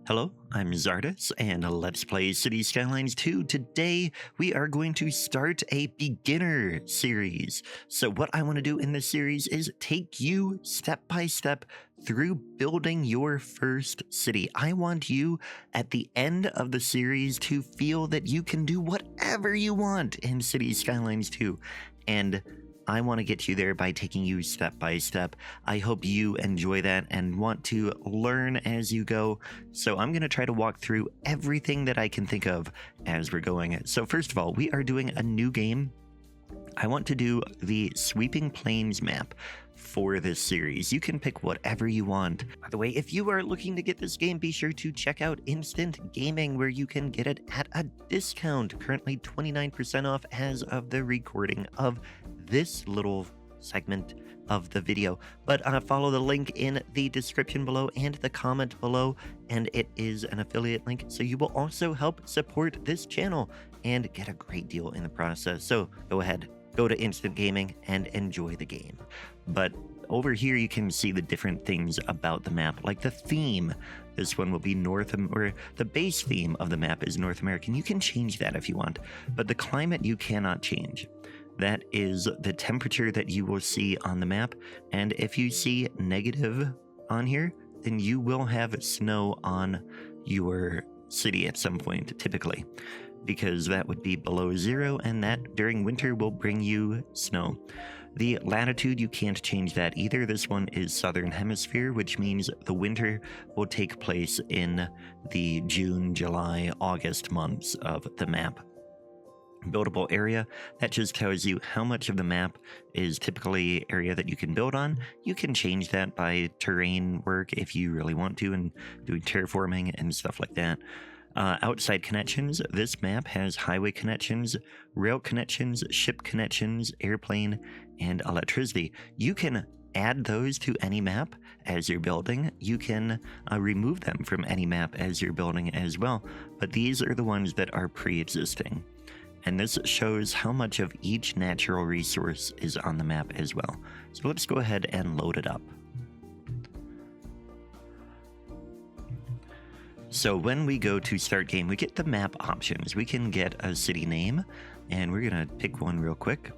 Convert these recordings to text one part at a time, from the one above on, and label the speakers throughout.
Speaker 1: Hello, I'm Czardus, and let's play Cities Skylines 2. Today, we are going to start a beginner series. So what I want to do in this series is take you step by step through building your first city. I want you, at the end of the series, to feel that you can do whatever you want in Cities Skylines 2. And I want to get you there by taking you step by step. I hope you enjoy that and want to learn as you go. So I'm going to try to walk through everything that I can think of as we're going. So first of all, we are doing a new game. I want to do the Sweeping Plains map for this series. You can pick whatever you want. By the way, if you are looking to get this game, be sure to check out Instant Gaming, where you can get it at a discount. Currently 29% off as of the recording of this little segment of the video. But follow the link in the description below and the comment below, and it is an affiliate link, so you will also help support this channel and get a great deal in the process. So go ahead, go to Instant Gaming and enjoy the game. But over here you can see the different things about the map, like the theme. This one will be or the base theme of the map is North American. You can change that if you want, but the climate you cannot change. That is the temperature that you will see on the map, and if you see negative on here, then you will have snow on your city at some point, typically, because that would be below zero, and that during winter will bring you snow. The latitude, you can't change that either. This one is Southern Hemisphere, which means the winter will take place in the June, July, August months of the map. Buildable area, that just tells you how much of the map is typically area that you can build on. You can change that by terrain work if you really want to, and doing terraforming and stuff like that. Outside connections, this map has highway connections, rail connections, ship connections, airplane, and electricity. You can add those to any map as you're building. You can remove them from any map as you're building as well, but these are the ones that are pre-existing. And this shows how much of each natural resource is on the map as well. So let's go ahead and load it up. So when we go to start game, we get the map options. We can get a city name, and we're gonna pick one real quick.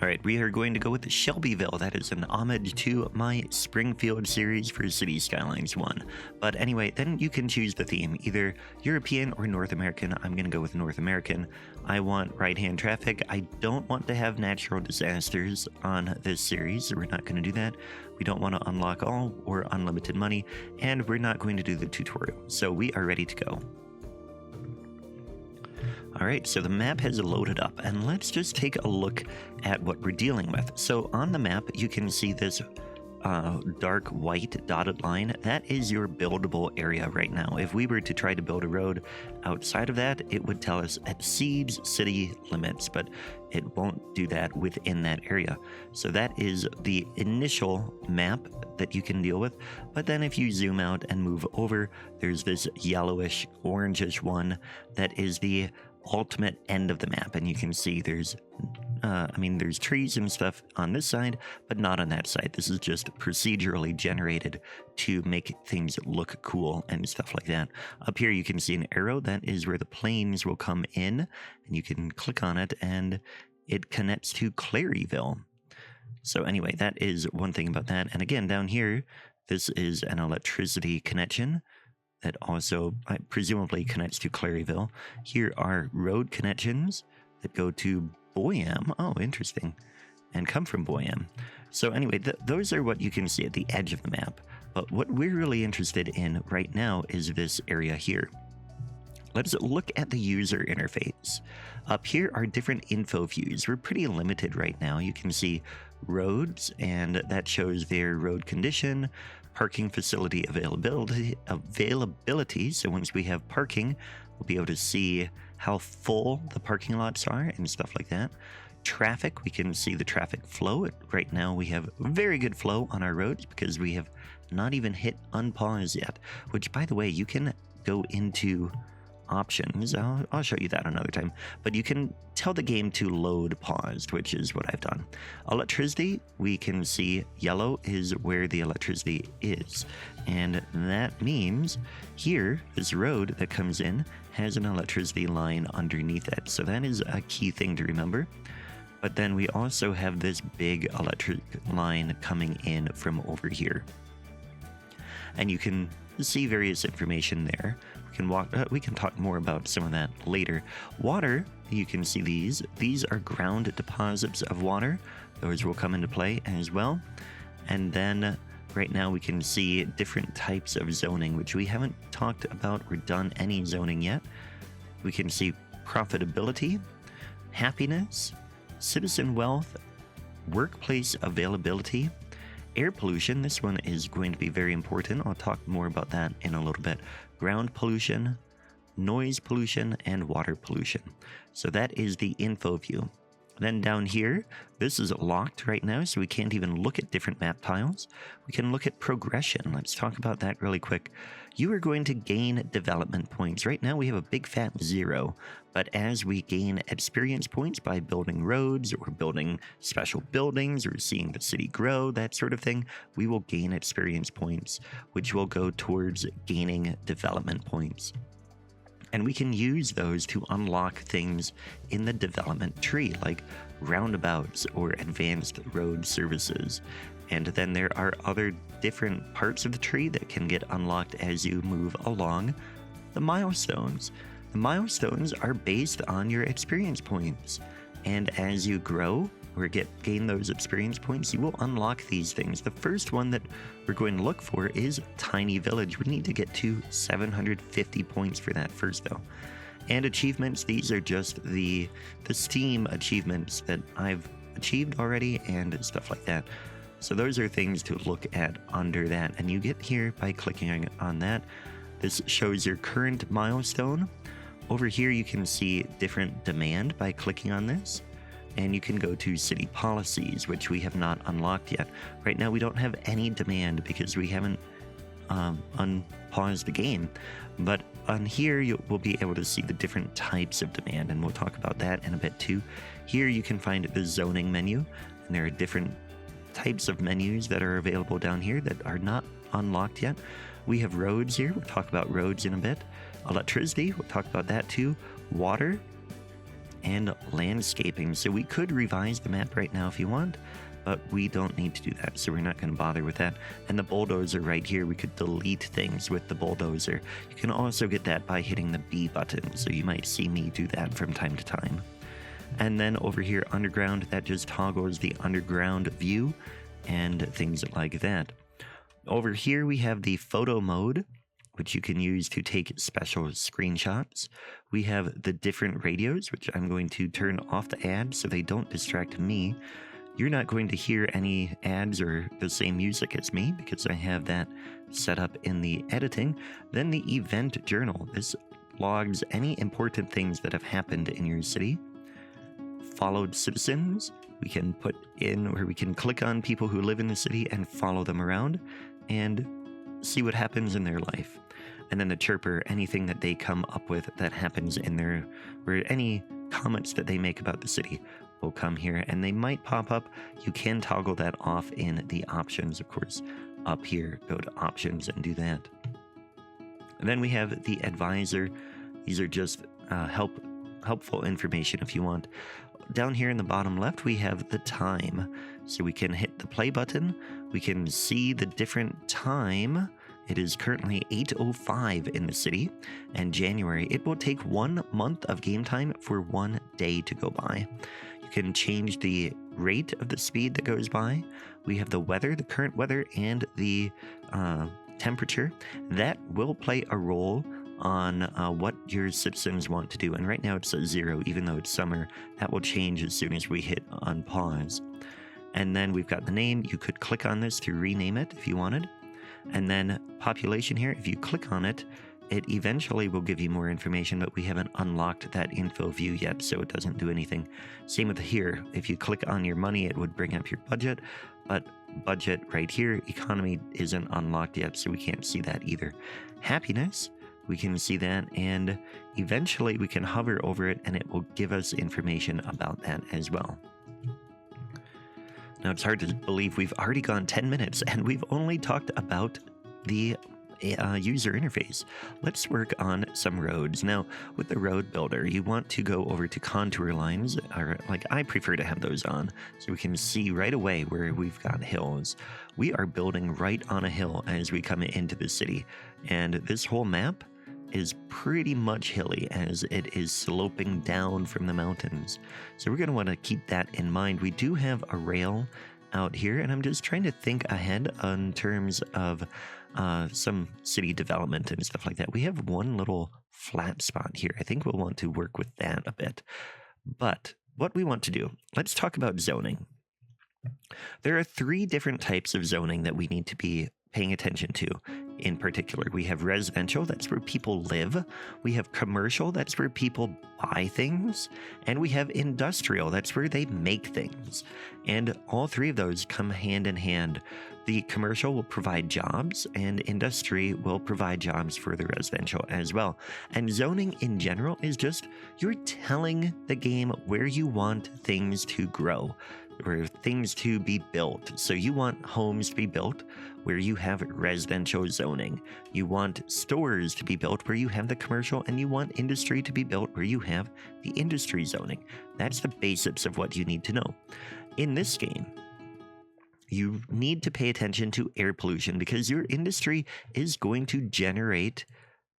Speaker 1: All right, we are going to go with Shelbyville. That is an homage to my Springfield series for Cities Skylines 1. But anyway, then you can choose the theme, either European or North American. I'm going to go with North American. I want right-hand traffic. I don't want to have natural disasters on this series, so we're not going to do that. We don't want to unlock all or unlimited money, and we're not going to do the tutorial. So we are ready to go. Alright, so the map has loaded up, and let's just take a look at what we're dealing with. So on the map, you can see this dark white dotted line. That is your buildable area right now. If we were to try to build a road outside of that, it would tell us exceeds city limits, but it won't do that within that area. So that is the initial map that you can deal with. But then if you zoom out and move over, there's this yellowish, orangish one that is the ultimate end of the map, and you can see there's there's trees and stuff on this side, but not on that side. This is just procedurally generated to make things look cool and stuff like that. Up here you can see an arrow. That is where the planes will come in, and you can click on it and it connects to Claryville. So anyway, that is one thing about that. And again, down here, this is an electricity connection that also presumably connects to Claryville. Here are road connections that go to Boyam. Oh, interesting. And come from Boyam. So anyway, those are what you can see at the edge of the map. But what we're really interested in right now is this area here. Let's look at the user interface. Up here are different info views. We're pretty limited right now. You can see roads, and that shows their road condition, parking facility availability. So once we have parking, we'll be able to see how full the parking lots are and stuff like that. Traffic, we can see the traffic flow. Right now we have very good flow on our roads because we have not even hit unpause yet, which, by the way, you can go into options. I'll show you that another time. But you can tell the game to load paused, which is what I've done. Electricity, we can see yellow is where the electricity is. And that means here, this road that comes in has an electricity line underneath it. So that is a key thing to remember. But then we also have this big electric line coming in from over here. And you can see various information there. We can talk more about some of that later. Water, you can see these are ground deposits of water. Those will come into play as well. And then right now we can see different types of zoning, which we haven't talked about or done any zoning yet. We can see profitability, happiness, citizen wealth, workplace availability, air pollution. This one is going to be very important. I'll talk more about that in a little bit. Ground pollution, noise pollution, and water pollution. So that is the info view. Then down here, this is locked right now, so we can't even look at different map tiles. We can look at progression. Let's talk about that really quick. You are going to gain development points. Right now we have a big fat 0, but as we gain experience points by building roads or building special buildings or seeing the city grow, that sort of thing, we will gain experience points, which will go towards gaining development points. And we can use those to unlock things in the development tree, like roundabouts or advanced road services. And then there are other different parts of the tree that can get unlocked as you move along. The milestones. The milestones are based on your experience points. And as you grow or gain those experience points, you will unlock these things. The first one that we're going to look for is Tiny Village. We need to get to 750 points for that first, though. And achievements, these are just the Steam achievements that I've achieved already and stuff like that. So those are things to look at under that. And you get here by clicking on that. This shows your current milestone. Over here, you can see different demand by clicking on this. And you can go to city policies, which we have not unlocked yet. Right now, we don't have any demand because we haven't unpaused the game. But on here, you will be able to see the different types of demand, and we'll talk about that in a bit too. Here, you can find the zoning menu, and there are different types of menus that are available down here that are not unlocked yet. We have roads here. We'll talk about roads in a bit. Electricity, we'll talk about that too. Water, and landscaping. So we could revise the map right now if you want, but we don't need to do that, so we're not going to bother with that. And the bulldozer right here, we could delete things with the bulldozer. You can also get that by hitting the B button, so you might see me do that from time to time. And then over here, underground, that just toggles the underground view and things like that. Over here, we have the photo mode, which you can use to take special screenshots. We have the different radios, which I'm going to turn off the ads so they don't distract me. You're not going to hear any ads or the same music as me because I have that set up in the editing. Then the event journal. This logs any important things that have happened in your city. Followed citizens. We can put in, or we can click on people who live in the city and follow them around and see what happens in their life. And then the chirper, anything that they come up with that happens in their, or any comments that they make about the city will come here, and they might pop up. You can toggle that off in the options, of course. Up here, go to options and do that. And then we have the advisor. These are just helpful information if you want. Down here in the bottom left, we have the time. So we can hit the play button. We can see the different time. It is currently 8:05 in the city, and January. It will take 1 month of game time for 1 day to go by. You can change the rate of the speed that goes by. We have the weather, the current weather, and the temperature. That will play a role on what your citizens want to do. And right now it's at 0, even though it's summer. That will change as soon as we hit unpause. And then we've got the name. You could click on this to rename it if you wanted. And then population here, if you click on it, it eventually will give you more information, but we haven't unlocked that info view yet, so it doesn't do anything. Same with here. If you click on your money, it would bring up your budget, but budget right here, economy isn't unlocked yet, so we can't see that either. Happiness, we can see that, and eventually we can hover over it and it will give us information about that as well. Now, it's hard to believe we've already gone 10 minutes and we've only talked about the user interface. Let's work on some roads. Now, with the road builder, you want to go over to contour lines, or like I prefer to have those on, so we can see right away where we've got hills. We are building right on a hill as we come into the city, and this whole map is pretty much hilly as it is sloping down from the mountains. So we're going to want to keep that in mind. We do have a rail out here, and I'm just trying to think ahead in terms of some city development and stuff like that. We have one little flat spot here. I think we'll want to work with that a bit. But what we want to do, let's talk about zoning. There are 3 different types of zoning that we need to be paying attention to. In particular, we have residential, that's where people live. We have commercial, that's where people buy things. And we have industrial, that's where they make things. And all 3 of those come hand in hand. The commercial will provide jobs, and industry will provide jobs for the residential as well. And zoning in general is just, you're telling the game where you want things to grow, or things to be built. So you want homes to be built where you have residential zoning. You want stores to be built where you have the commercial, and you want industry to be built where you have the industry zoning. That's the basics of what you need to know. In this game, you need to pay attention to air pollution, because your industry is going to generate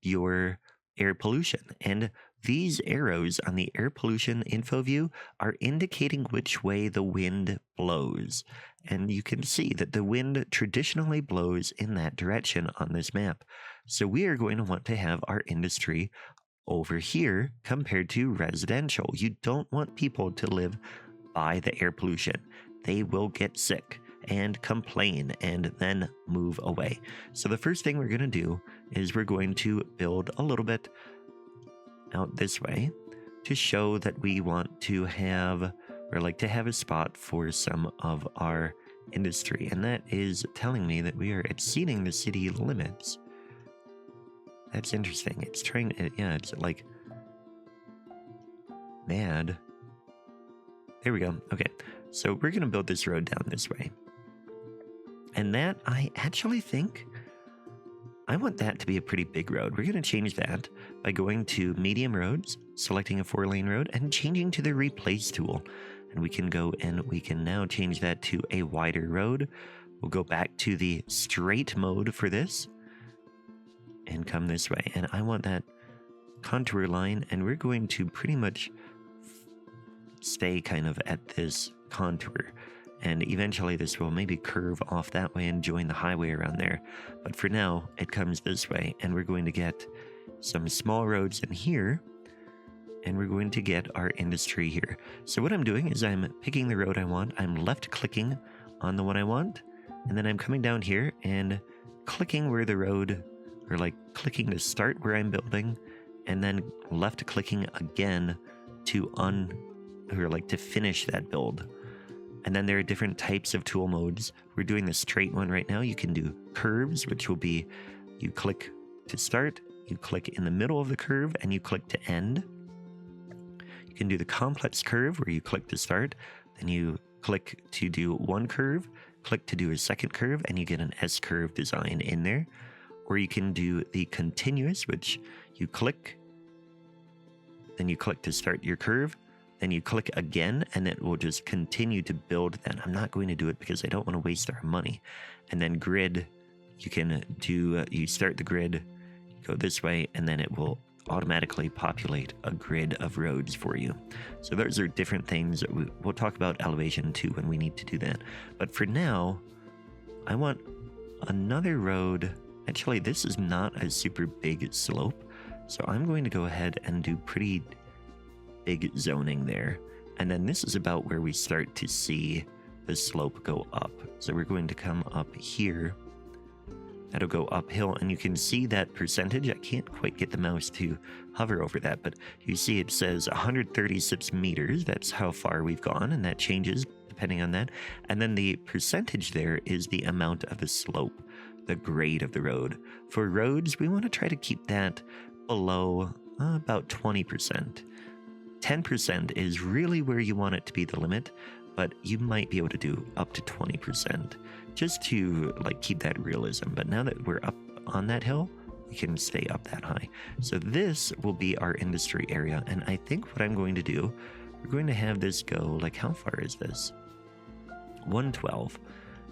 Speaker 1: your air pollution. And these arrows on the air pollution info view are indicating which way the wind blows. And you can see that the wind traditionally blows in that direction on this map. So we are going to want to have our industry over here compared to residential. You don't want people to live by the air pollution. They will get sick and complain and then move away. So the first thing we're going to do is we're going to build a little bit out this way to show that we want to have, or like to have a spot for some of our industry. And that is telling me that we are exceeding the city limits. That's interesting. It's trying to, yeah, it's like mad. There we go. Okay. So we're going to build this road down this way. And that, I actually think, I want that to be a pretty big road. We're going to change that by going to medium roads, selecting a 4-lane road, and changing to the replace tool. And we can go and we can now change that to a wider road. We'll go back to the straight mode for this and come this way. And I want that contour line, and we're going to pretty much stay kind of at this contour. And eventually this will maybe curve off that way and join the highway around there. But for now, it comes this way, and we're going to get some small roads in here, and we're going to get our industry here. So what I'm doing is I'm picking the road I want, I'm left-clicking on the one I want, and then I'm coming down here and clicking where the road, or like clicking to start where I'm building, and then left-clicking again to to finish that build. And then there are different types of tool modes. We're doing the straight one right now. You can do curves, which will be, you click to start, you click in the middle of the curve, and you click to end. You can do the complex curve, where you click to start, then you click to do one curve, click to do a second curve, and you get an S-curve design in there. Or you can do the continuous, which you click, then you click to start your curve, then you click again, and it will just continue to build then. I'm not going to do it because I don't want to waste our money. And then grid, you can do, you start the grid, go this way, and then it will automatically populate a grid of roads for you. So those are different things. We'll talk about elevation too when we need to do that. But for now, I want another road. Actually, this is not a super big slope, so I'm going to go ahead and do pretty big zoning there. And then this is about where we start to see the slope go up. So we're going to come up here. That'll go uphill, and you can see that percentage. I can't quite get the mouse to hover over that, but you see it says 136 meters. That's how far we've gone, and that changes depending on that. And then the percentage there is the amount of the slope. the grade of the road. For roads, we want to try to keep that below about 20%. 10% is really where you want it to be the limit, but you might be able to do up to 20% just to like keep that realism. But now that we're up on that hill, we can stay up that high. So this will be our industry area, and I think what I'm going to do, we're going to have this go, like, how far is this? 112.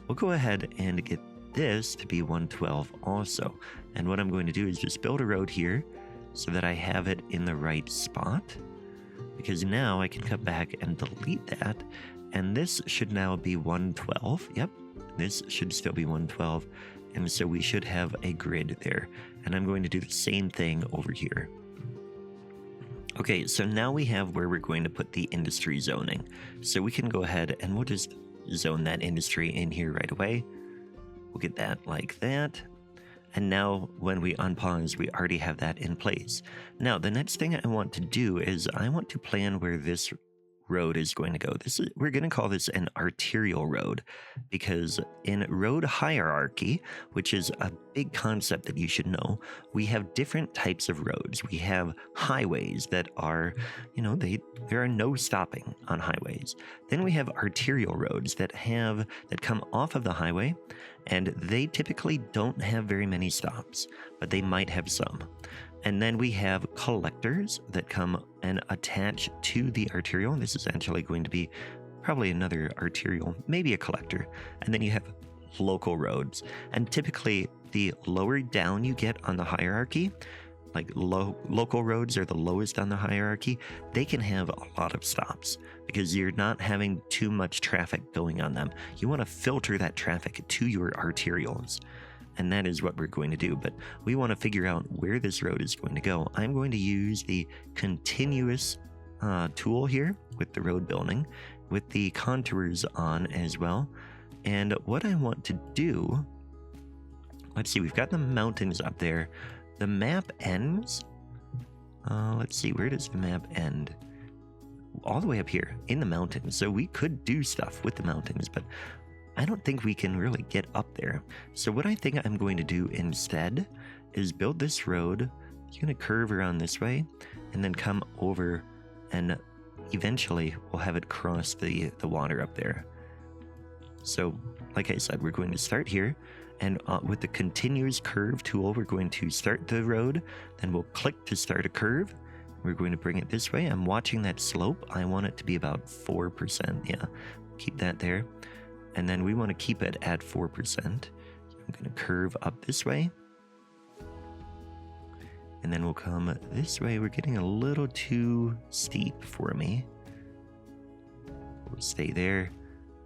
Speaker 1: We'll go ahead and get this to be 112 also. And what I'm going to do is just build a road here so that I have it in the right spot, because now I can come back and delete that, and this should now be 112. Yep, this should still be 112, and so we should have a grid there. And I'm going to do the same thing over here. Okay, so now we have where we're going to put the industry zoning. So we can go ahead and we'll just zone that industry in here right away. We'll get that like that. And now when we unpause, we already have that in place. Now, the next thing I want to do is I want to plan where this road is going to go. We're going to call this an arterial road, because in road hierarchy, which is a big concept that you should know, we have different types of roads. We have highways that are, there are no stopping on highways. Then we have arterial roads that come off of the highway, and they typically don't have very many stops, but they might have some. And then we have collectors that come and attach to the arterial. This is actually going to be probably another arterial, maybe a collector. And then you have local roads. And typically, the lower down you get on the hierarchy, like local roads are the lowest on the hierarchy, they can have a lot of stops because you're not having too much traffic going on them. You want to filter that traffic to your arterials. And that is what we're going to do, but we want to figure out where this road is going to go. I'm going to use the continuous tool here with the road building, with the contours on as well. And what I want to do, let's see, we've got the mountains up there. The map ends, let's see, where does the map end? All the way up here in the mountains. So we could do stuff with the mountains, but I don't think we can really get up there. So what I think I'm going to do instead is build this road. It's going to curve around this way and then come over, and eventually we'll have it cross the water up there. So like I said, we're going to start here, and with the continuous curve tool, we're going to start the road. Then we'll click to start a curve. We're going to bring it this way. I'm watching that slope. I want it to be about 4%. Yeah, keep that there. And then we want to keep it at 4%. So I'm going to curve up this way. And then we'll come this way. We're getting a little too steep for me. We'll stay there.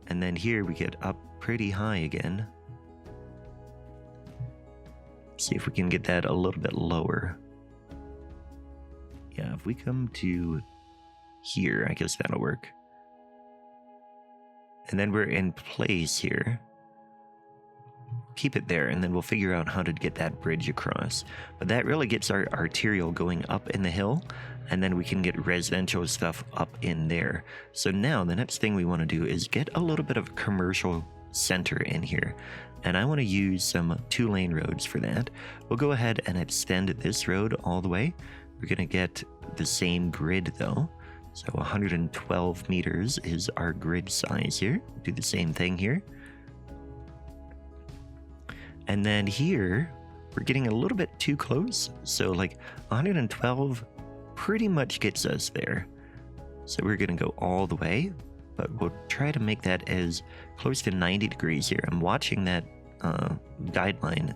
Speaker 1: And then here we get up pretty high again. See if we can get that a little bit lower. Yeah, if we come to here, I guess that'll work. And then we're in place here. Keep it there, and then we'll figure out how to get that bridge across. But that really gets our arterial going up in the hill, and then we can get residential stuff up in there. So now the next thing we want to do is get a little bit of commercial center in here. And I want to use some 2-lane roads for that. We'll go ahead and extend this road all the way. We're going to get the same grid though. So 112 meters is our grid size here. Do the same thing here. And then here, we're getting a little bit too close. So like 112 pretty much gets us there. So we're gonna go all the way, but we'll try to make that as close to 90 degrees here. I'm watching that guideline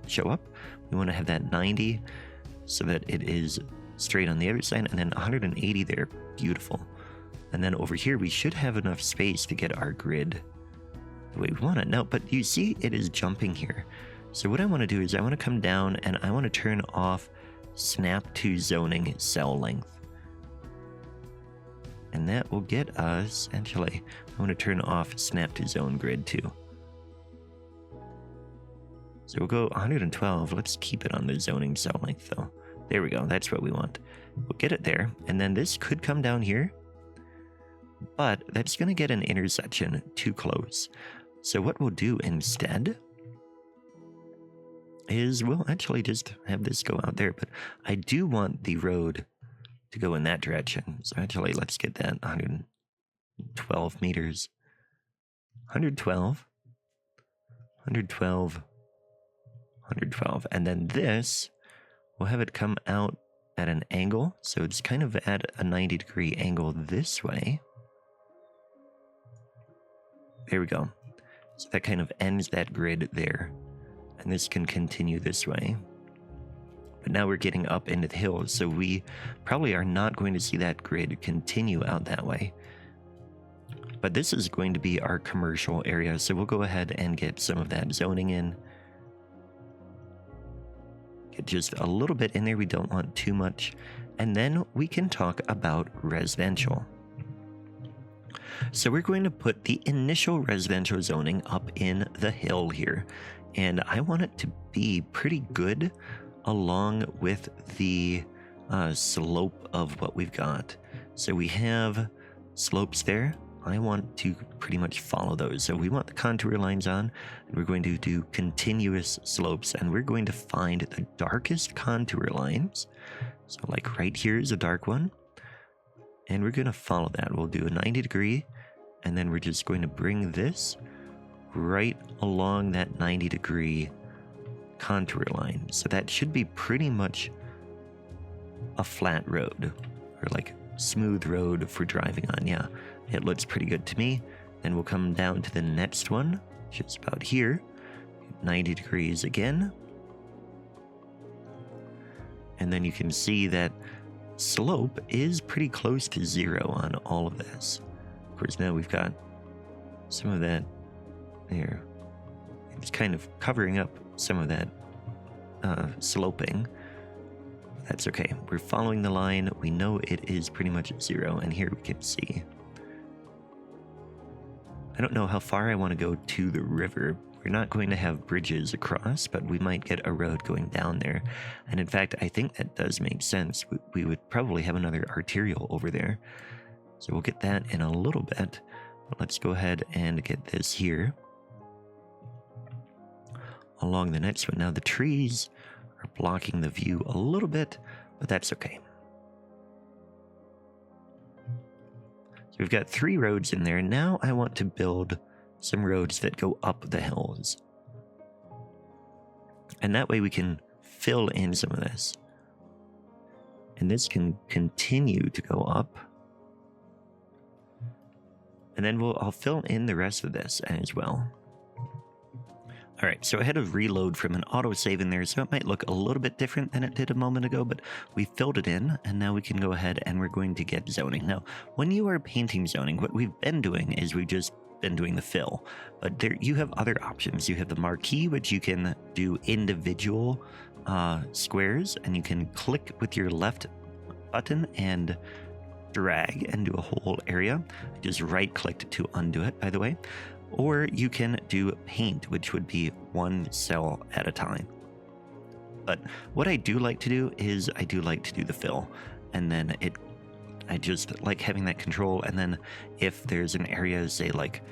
Speaker 1: show up. We wanna have that 90 so that it is straight on the other side, and then 180 there. Beautiful. And then over here we should have enough space to get our grid the way we want it. No, but you see it is jumping here. So what I want to do is I want to come down and I want to turn off snap to zoning cell length. And that will get us, actually, I want to turn off snap to zone grid too. So we'll go 112. Let's keep it on the zoning cell length though. There we go. That's what we want. We'll get it there. And then this could come down here, but that's going to get an intersection too close. So what we'll do instead is we'll actually just have this go out there, but I do want the road to go in that direction. So actually, let's get that 112 meters. 112, 112, 112. And then this, we'll have it come out at an angle. So it's kind of at a 90-degree angle this way. There we go. So that kind of ends that grid there. And this can continue this way. But now we're getting up into the hills, so we probably are not going to see that grid continue out that way. But this is going to be our commercial area, so we'll go ahead and get some of that zoning in. Get just a little bit in there, we don't want too much. And then we can talk about residential. So we're going to put the initial residential zoning up in the hill here. And I want it to be pretty good along with the slope of what we've got. So we have slopes there. I want to pretty much follow those. So we want the contour lines on, and we're going to do continuous slopes, and we're going to find the darkest contour lines. So like right here is a dark one, and we're going to follow that. We'll do a 90-degree, and then we're just going to bring this right along that 90-degree contour line. So that should be pretty much a flat road, or like smooth road for driving on. Yeah, it looks pretty good to me. Then we'll come down to the next one, which is about here, 90 degrees again. And then you can see that slope is pretty close to 0 on all of this. Of course, now we've got some of that there. It's kind of covering up some of that sloping. That's okay. We're following the line. We know it is pretty much 0, and here we can see. I don't know how far I want to go to the river. We're not going to have bridges across, but we might get a road going down there. And in fact, I think that does make sense. We would probably have another arterial over there. So we'll get that in a little bit. But let's go ahead and get this here along the next one. Now the trees are blocking the view a little bit, but that's okay. So we've got 3 roads in there. Now I want to build some roads that go up the hills. And that way we can fill in some of this. And this can continue to go up. And then I'll fill in the rest of this as well. All right, so I had to reload from an autosave in there, so it might look a little bit different than it did a moment ago, but we filled it in, and now we can go ahead and we're going to get zoning. Now, when you are painting zoning, what we've been doing is we've just been doing the fill, but there you have other options. You have the marquee, which you can do individual squares, and you can click with your left button and drag and do a whole area. I just right-clicked to undo it, by the way. Or you can do paint, which would be one cell at a time. But what I do like to do is I do like to do the fill, and then I just like having that control. And then if there's an area, say like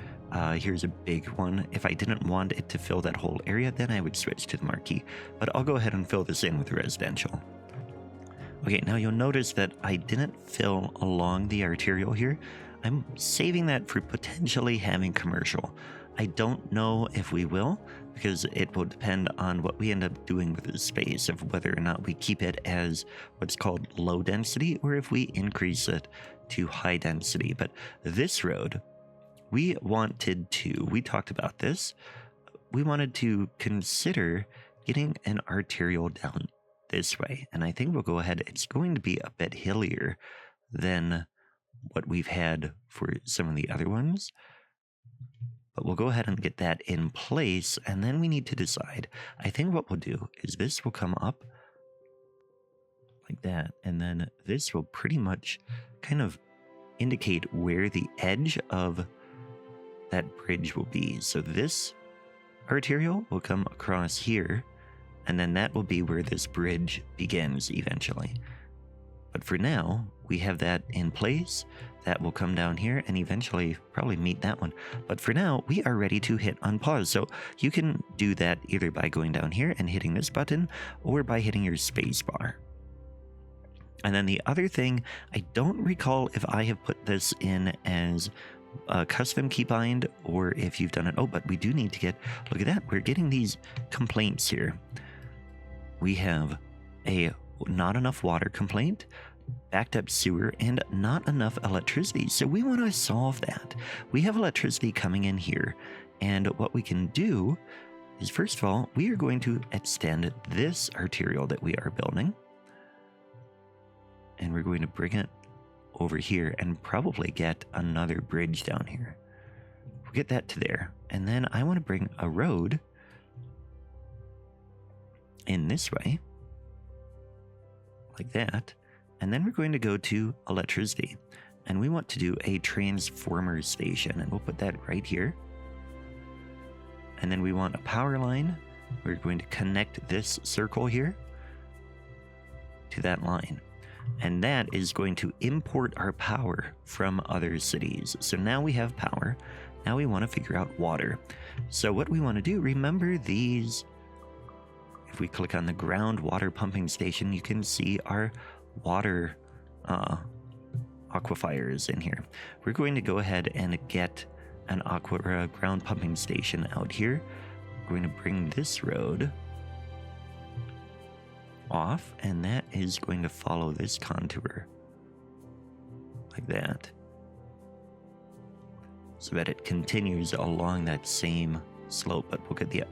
Speaker 1: here's a big one, if I didn't want it to fill that whole area, then I would switch to the marquee. But I'll go ahead and fill this in with residential. Okay, now you'll notice that I didn't fill along the arterial here. I'm saving that for potentially having commercial. I don't know if we will, because it will depend on what we end up doing with the space, of whether or not we keep it as what's called low density, or if we increase it to high density. But this road, we talked about this, we wanted to consider getting an arterial down this way. And I think we'll go ahead, it's going to be a bit hillier than what we've had for some of the other ones, but we'll go ahead and get that in place, and then we need to decide. I think what we'll do is this will come up like that, and then this will pretty much kind of indicate where the edge of that bridge will be. So this arterial will come across here, and then that will be where this bridge begins eventually. But for now, we have that in place. That will come down here and eventually probably meet that one. But for now, we are ready to hit unpause. So you can do that either by going down here and hitting this button or by hitting your space bar. And then the other thing, I don't recall if I have put this in as a custom keybind or if you've done it. Oh, but we do need to get, look at that. We're getting these complaints here. We have a not enough water complaint, backed up sewer, and not enough electricity. So we want to solve that. We have electricity coming in here. And what we can do is, first of all, we are going to extend this arterial that we are building. And we're going to bring it over here and probably get another bridge down here. We'll get that to there. And then I want to bring a road in this way, like that. And then we're going to go to electricity. And we want to do a transformer station. And we'll put that right here. And then we want a power line. We're going to connect this circle here to that line. And that is going to import our power from other cities. So now we have power. Now we want to figure out water. So what we want to do, remember these. If we click on the ground water pumping station, you can see our water aquifers in here. We're going to go ahead and get an ground pumping station out here. We're going to bring this road off, and that is going to follow this contour like that, so that it continues along that same slope. But we'll get the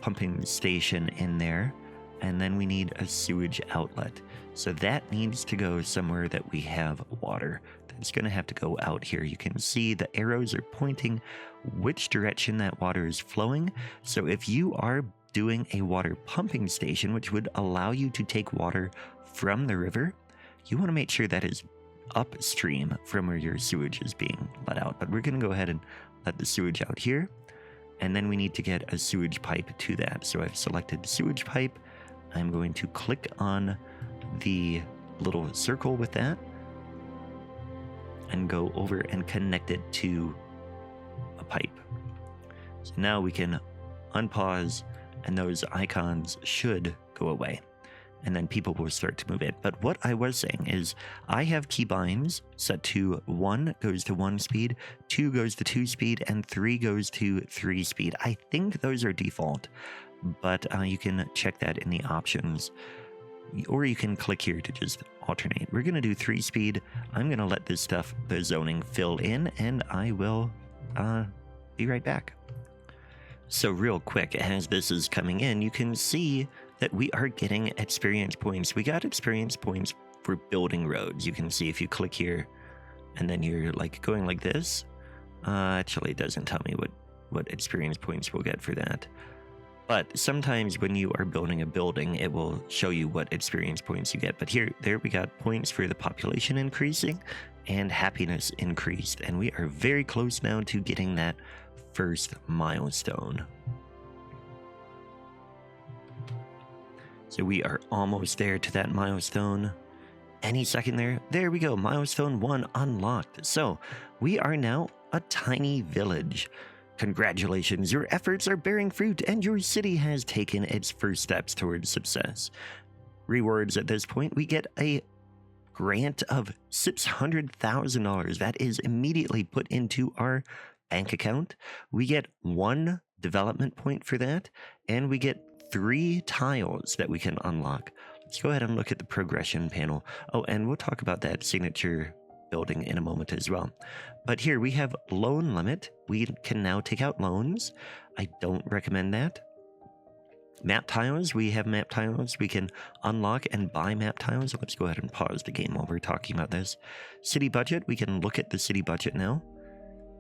Speaker 1: pumping station in there, and then we need a sewage outlet. So that needs to go somewhere that we have water. That's going to have to go out here. You can see the arrows are pointing which direction that water is flowing. So if you are doing a water pumping station, which would allow you to take water from the river, you want to make sure that is upstream from where your sewage is being let out. But we're going to go ahead and let the sewage out here. And then we need to get a sewage pipe to that. So I've selected sewage pipe. I'm going to click on the little circle with that and go over and connect it to a pipe. So now we can unpause, and those icons should go away, and then people will start to move in. But what I was saying is I have keybinds set to 1 goes to 1 speed, 2 goes to 2 speed, and 3 goes to 3 speed. I think those are default, but you can check that in the options, or you can click here to just alternate. We're going to do 3 speed. I'm going to let this stuff, the zoning, fill in, and I will be right back. So real quick, as this is coming in, you can see that we are getting experience points. We got experience points for building roads. You can see if you click here and then you're like going like this. Actually, it doesn't tell me what experience points we'll get for that. But sometimes when you are building a building, it will show you what experience points you get. But there we got points for the population increasing and happiness increased. And we are very close now to getting that first milestone. So we are almost there to that milestone. Any second there. There we go. Milestone 1 unlocked. So we are now a tiny village. Congratulations, your efforts are bearing fruit and your city has taken its first steps towards success. Rewards at this point, we get a grant of $600,000 that is immediately put into our bank account. We get 1 development point for that, and we get 3 tiles that we can unlock. Let's go ahead and look at the progression panel. Oh, and we'll talk about that signature building in a moment as well. But here we have loan limit. We can now take out loans. I don't recommend that. Map tiles, we have map tiles. We can unlock and buy map tiles. Let's go ahead and pause the game while we're talking about this. City budget, we can look at the city budget now.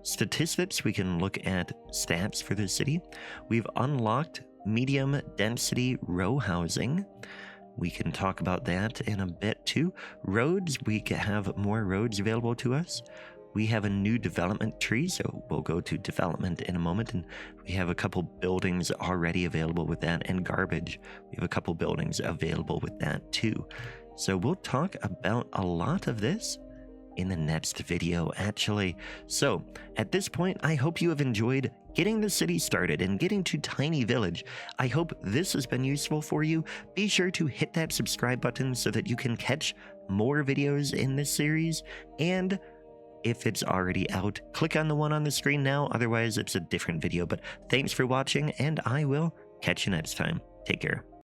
Speaker 1: Statistics, we can look at stats for the city. We've unlocked medium density row housing. We can talk about that in a bit too. Roads, we can have more roads available to us. We have a new development tree, so we'll go to development in a moment, and we have a couple buildings already available with that, and garbage. We have a couple buildings available with that too. So we'll talk about a lot of this in the next video, actually. So at this point, I hope you have enjoyed getting the city started and getting to Tiny Village. I hope this has been useful for you. Be sure to hit that subscribe button so that you can catch more videos in this series. And if it's already out, click on the one on the screen now. Otherwise, it's a different video. But thanks for watching, and I will catch you next time. Take care.